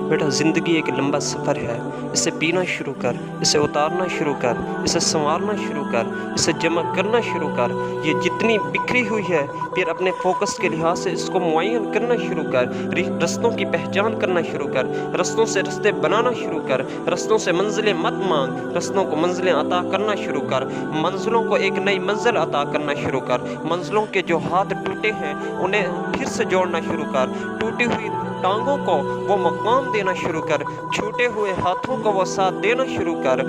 بیٹا ज़िंदगी एक लंबा सफ़र है, इसे पीना शुरू कर, इसे उतारना शुरू कर, इसे संवारना शुरू कर, इसे जमा करना शुरू कर। ये जितनी बिखरी हुई है फिर अपने फोकस के लिहाज से इसको मुअय्यन करना शुरू कर, रस्तों की पहचान करना शुरू कर, रस्तों से रस्ते बनाना शुरू कर, रस्तों से मंजिलें मत मांग, रस्तों को मंजिलें अता करना शुरू कर, मंजिलों को एक नई मंजिल अता करना शुरू कर, मंजिलों के जो हाथ टूटे हैं उन्हें फिर से जोड़ना शुरू कर, टूटी हुई टांगों को वो मकाम देना शुरू कर, छूटे हुए हाथों को वो साथ देना शुरू कर,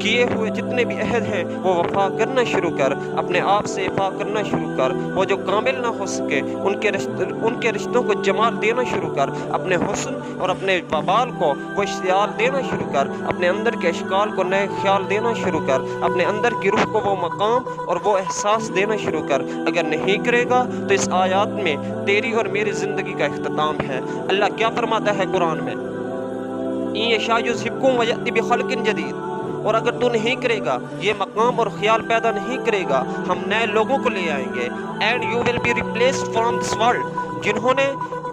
किए हुए जितने भी अहद हैं वो वफा करना शुरू कर, अपने आप से वफा करना शुरू कर। वो जो कामिल ना हो सके उनके रिश्तों को जमाल देना शुरू कर, अपने हुस्न और अपने बबाल को वो इश्तियाल देना शुरू कर, अपने अंदर के अशकाल को नए ख्याल देना शुरू कर, अपने अंदर की रूह को वो मकाम और वो एहसास देना शुरू कर। अगर नहीं करेगा तो इस आयत में तेरी और मेरी ज़िंदगी का इख्तिताम है। अल्लाह क्या फरमाता है कुरान में, इन यशा युज़हिबकुम व यअति बिखल्किन जदीद, और अगर तू नहीं करेगा, ये मकाम और ख्याल पैदा नहीं करेगा, हम नए लोगों को ले आएंगे। And you will be replaced from this world, जिन्होंने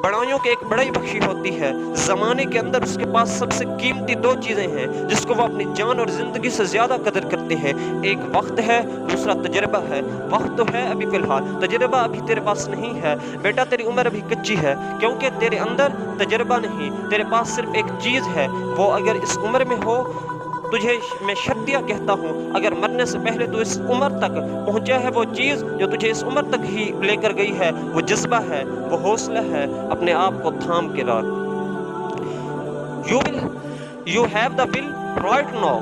बड़ाइयों की एक बड़ाई बख्शी होती है। ज़माने के अंदर उसके पास सबसे कीमती दो चीज़ें हैं जिसको वो अपनी जान और ज़िंदगी से ज़्यादा कदर करते हैं। एक वक्त है, दूसरा तजर्बा है। वक्त तो है अभी फ़िलहाल, तजर्बा अभी तेरे पास नहीं है। बेटा तेरी उम्र अभी कच्ची है क्योंकि तेरे अंदर तजर्बा नहीं, तेरे पास सिर्फ एक चीज़ है। वो अगर इस उम्र में हो, तुझे मैं शर्तिया कहता हूँ, अगर मरने से पहले तू इस उम्र तक पहुँचा है, वो चीज़ जो तुझे इस उम्र तक ही लेकर गई है वो जज्बा है, वो हौसला है। अपने आप को थाम के रख। You have the will write now,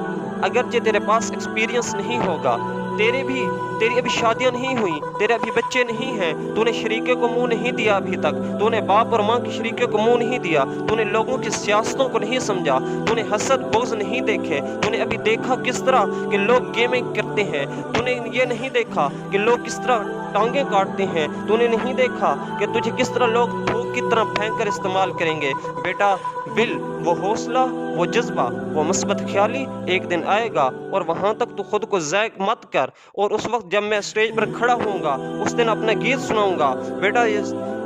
अगरचे तेरे पास एक्सपीरियंस नहीं होगा, तेरी अभी शादियां नहीं हुई, तेरे अभी बच्चे नहीं हैं, तूने शरीके को मुंह नहीं दिया अभी तक, तूने बाप और माँ की शरीके को मुंह नहीं दिया, तूने लोगों की सियासतों को नहीं समझा, तूने हसद बोझ नहीं देखे, तूने अभी देखा किस तरह के लोग गेमिंग करते हैं, तूने ये नहीं देखा कि लोग किस तरह टांगे काटते हैं, तूने नहीं देखा कि तुझे किस तरह लोग थूक की तरह फेंक कर इस्तेमाल करेंगे। बेटा विल, वो हौसला, वो जज्बा, वो मुस्बत ख्याली एक दिन आएगा और वहाँ तक तू खुद को ज़ायक मत कर। और उस वक्त जब मैं स्टेज पर खड़ा होऊंगा उस दिन अपना गीत सुनाऊंगा। बेटा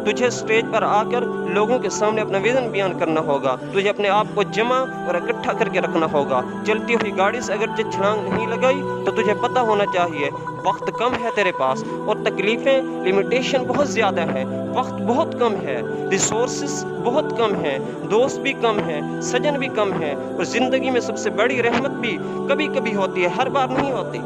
तुझे स्टेज पर आकर लोगों के सामने अपना विजन बयान करना होगा, तुझे अपने आप को जमा और इकट्ठा करके रखना होगा। चलती हुई गाड़ी से अगर छलांग नहीं लगाई तो तुझे पता होना चाहिए वक्त कम है तेरे पास और तकलीफ़ें, लिमिटेशन बहुत ज़्यादा है, वक्त बहुत कम है, रिसोर्सेस बहुत कम है, दोस्त भी कम है, सजन भी कम है, और ज़िंदगी में सबसे बड़ी रहमत भी कभी कभी होती है, हर बार नहीं होती।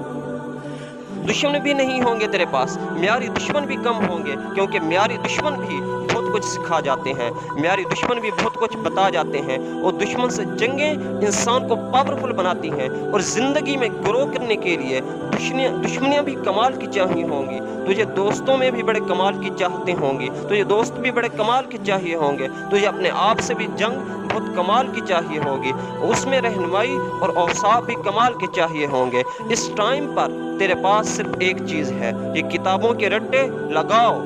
दुश्मन भी नहीं होंगे तेरे पास, म्यारी दुश्मन भी कम होंगे, क्योंकि म्यारी दुश्मन भी बहुत कुछ सिखा जाते हैं, म्यारी दुश्मन भी बहुत कुछ बता जाते हैं। और दुश्मन से जंगें इंसान को पावरफुल बनाती हैं, और ज़िंदगी में ग्रो करने के लिए दुश्मनियाँ भी कमाल की चाहिए होंगी। तुझे दोस्तों में भी बड़े कमाल की चाहते होंगी, तुझे दोस्त भी बड़े कमाल के चाहिए होंगे, तुझे अपने आप से भी जंग बहुत कमाल की चाहिए होगी, उसमें रहनुमाई और औसाफ भी कमाल के चाहिए होंगे। इस टाइम पर तेरे पास सिर्फ एक चीज़ है, ये किताबों के रट्टे लगाओ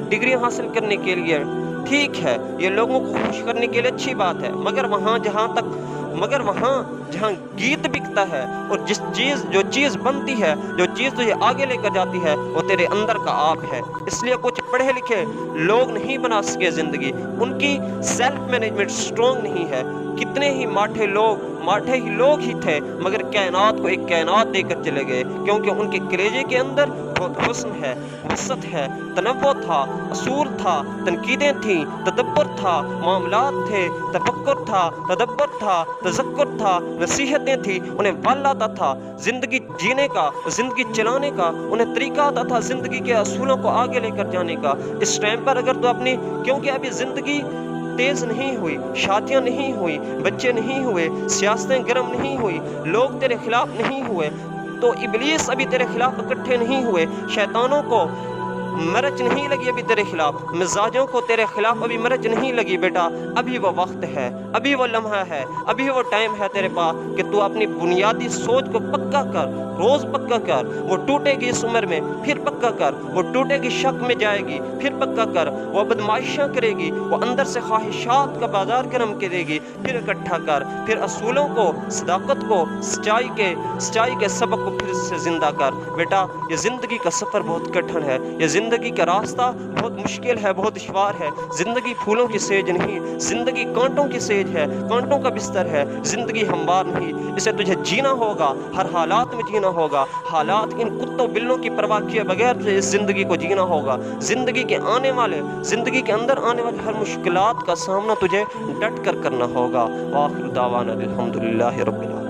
डिग्री हासिल करने के लिए। ठीक है, ये लोगों को खुश करने के लिए अच्छी बात है, मगर वहाँ जहाँ गीत बिकता है और जो चीज़ बनती है, जो चीज़ तुझे आगे लेकर जाती है, वो तेरे अंदर का आप है। इसलिए कुछ पढ़े लिखे लोग नहीं बना सके ज़िंदगी, उनकी सेल्फ मैनेजमेंट स्ट्रॉन्ग नहीं है। कितने ही माठे ही लोग ही थे, मगर कायनात को एक कायनात देकर चले गए, क्योंकि उनके कलेजे के अंदर बहुत हुस्न है, वसत है, तनव्वुर था, असूल था, तनकीदें थी, तदब्बर था, मामलात थे, तफक्कुर था, तदब्बर था, तज़क्कुर था, नसीहतें थी, उन्हें बल आता था ज़िंदगी जीने का, ज़िंदगी चलाने का, उन्हें तरीका आता था ज़िंदगी के असूलों को आगे लेकर जाने का। इस टाइम पर अगर तो अपनी, क्योंकि अभी ज़िंदगी तेज़ नहीं हुई, शादियां नहीं हुई, बच्चे नहीं हुए, सियासतें गर्म नहीं हुई, लोग तेरे खिलाफ नहीं हुए, तो इब्लीस अभी तेरे खिलाफ इकट्ठे नहीं हुए, शैतानों को मरच नहीं लगी अभी तेरे खिलाफ, मिजाजों को तेरे खिलाफ अभी मरच नहीं लगी। बेटा अभी वो वक्त है, अभी वो लम्हा है, अभी वो टाइम है तेरे पास कि तू अपनी बुनियादी सोच को पक्का कर, रोज़ पक्का कर। वो टूटेगी इस उम्र में, फिर पक्का कर। वो टूटेगी, शक में जाएगी, फिर पक्का कर। वो बदमाशियाँ करेगी, वो अंदर से ख्वाहिशात का बाजार गर्म करेगी, फिर इकट्ठा कर। फिर असूलों को, सदाकत को, सच्चाई के सबक को फिर से ज़िंदा कर। बेटा, ये ज़िंदगी का सफ़र बहुत कठिन है, ये ज़िंदगी का रास्ता बहुत मुश्किल है, बहुत दुश्वार है। ज़िंदगी फूलों की सेज नहीं, ज़िंदगी कांटों की सेज है, कांटों का बिस्तर है। ज़िंदगी हमवार नहीं, इसे तुझे जीना होगा, हर हालात में जीना होगा। हालात इन कुत्तों बिल्लों की परवाह किए बगैर तुझे इस ज़िंदगी को जीना होगा। ज़िंदगी के अंदर आने वाले हर मुश्किलात का सामना तुझे डट कर करना होगा। वाखिर दावाना अल्हम्दुलिल्लाहि रब्बिल आलमीन।